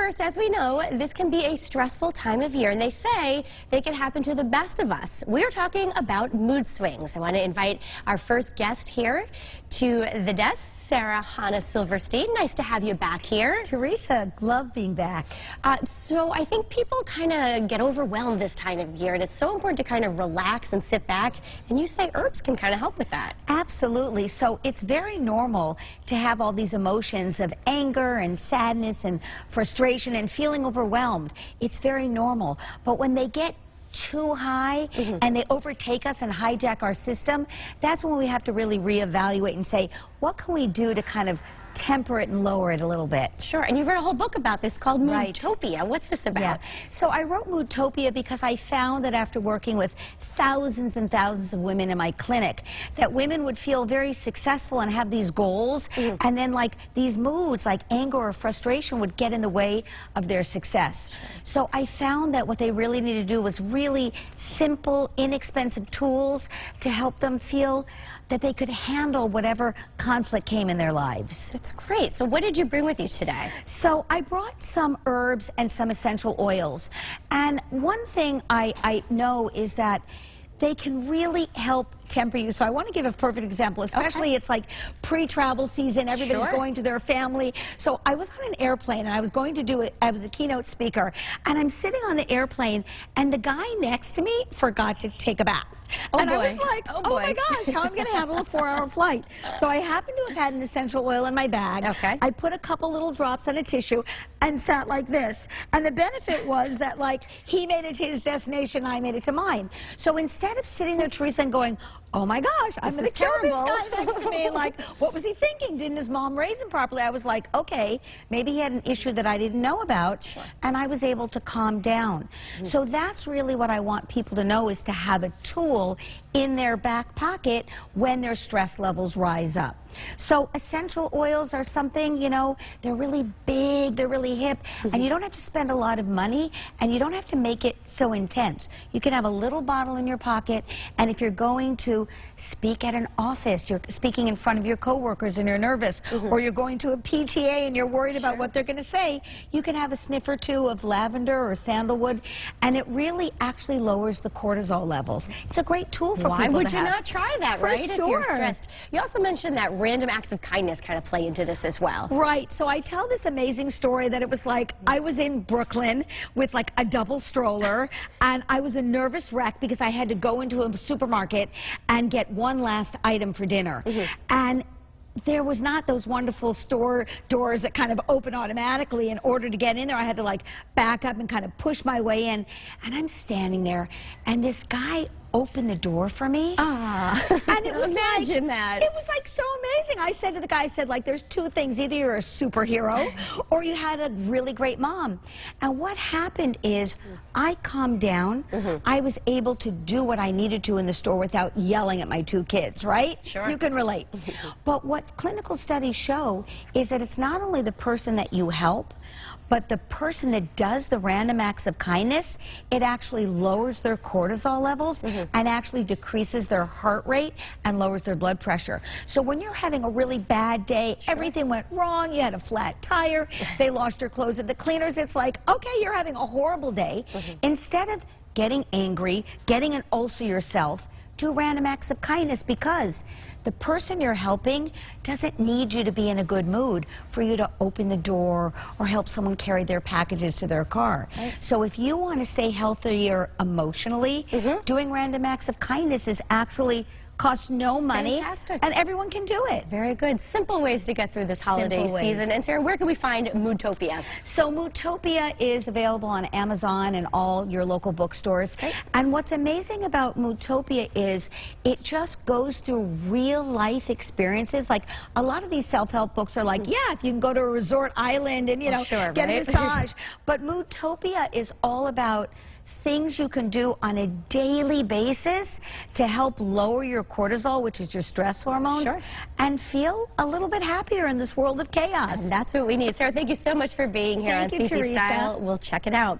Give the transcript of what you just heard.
first, as we know, this can be a stressful time of year, and they say they can happen to the best of us. We're talking about mood swings. I want to invite our first guest here to the desk, Sara Silverstein. Nice to have you back here. Teresa, love being back. So I think people kind of get overwhelmed this time of year, and it's so important to kind of relax and sit back, and you say herbs can kind of help with that. Absolutely. So it's very normal to have all these emotions of anger and sadness and frustration and feeling overwhelmed. It's very normal. But when they get too high and they overtake us and hijack our system, that's when we have to really reevaluate and say, what can we do to kind of temper it and lower it a little bit? Sure, and you've written a whole book about this called Moodtopia. What's this about? Yeah. So I wrote Moodtopia because I found that after working with thousands and thousands of women in my clinic, that women would feel very successful and have these goals, and then like these moods like anger or frustration would get in the way of their success. So I found that what they really needed to do was really simple, inexpensive tools to help them feel that they could handle whatever conflict came in their lives. That's great. So what did you bring with you today? So I brought some herbs and some essential oils. And one thing I know is that they can really help temper you. So I want to give a perfect example, especially it's like pre-travel season, everybody's going to their family. So I was on an airplane and I was going to do it, I was a keynote speaker, and I'm sitting on the airplane and the guy next to me forgot to take a bath. I was like, oh my gosh, how am I going to handle a 4-hour flight? So I happened to have had an essential oil in my bag. I put a couple little drops on a tissue and sat like this. And the benefit was that like he made it to his destination, I made it to mine. So instead of sitting there, Teresa, and going, oh my gosh, I'm going to kill this guy next to me. Like, what was he thinking? Didn't his mom raise him properly? I was like, okay, maybe he had an issue that I didn't know about, and I was able to calm down. So that's really what I want people to know, is to have a tool in their back pocket when their stress levels rise up. So essential oils are something, you know, they're really big, they're really hip, and you don't have to spend a lot of money, and you don't have to make it so intense. You can have a little bottle in your pocket, and if you're going to speak at an office, you're speaking in front of your coworkers and you're nervous, or you're going to a PTA and you're worried about what they're going to say, you can have a sniff or two of lavender or sandalwood, and it really actually lowers the cortisol levels. It's a great tool for people to have. Why would you not try that, right? Sure. If you're stressed. You also mentioned that random acts of kindness kind of play into this as well. Right. So I tell this amazing story that it was like I was in Brooklyn with like a double stroller, and I was a nervous wreck because I had to go into a supermarket and get one last item for dinner. And there was not those wonderful store doors that kind of open automatically. In order to get in there, I had to like back up and kind of push my way in. And I'm standing there, and this guy opened the door for me. And it was Imagine that. It was like so amazing. I said to the guy, I said, like, there's two things. Either you're a superhero or you had a really great mom. And what happened is I calmed down. I was able to do what I needed to in the store without yelling at my two kids, right? Sure. You can relate. But what clinical studies show is that it's not only the person that you help, but the person that does the random acts of kindness, it actually lowers their cortisol levels and actually decreases their heart rate and lowers their blood pressure. So when you're having a really bad day, everything went wrong, you had a flat tire, they lost your clothes at the cleaners, it's like, okay, you're having a horrible day. Instead of getting angry, getting an ulcer yourself, do random acts of kindness, because the person you're helping doesn't need you to be in a good mood for you to open the door or help someone carry their packages to their car. So if you want to stay healthier emotionally, doing random acts of kindness is actually costs no money, and everyone can do it. Very good. Simple ways to get through this holiday season. And Sara, where can we find Moodtopia? So Moodtopia is available on Amazon and all your local bookstores. And what's amazing about Moodtopia is it just goes through real life experiences. Like a lot of these self-help books are like, yeah, if you can go to a resort island and, you know, get a massage. But Moodtopia is all about things you can do on a daily basis to help lower your cortisol, which is your stress hormones, and feel a little bit happier in this world of chaos. And that's what we need. Sara, thank you so much for being here on CT Style. We'll check it out.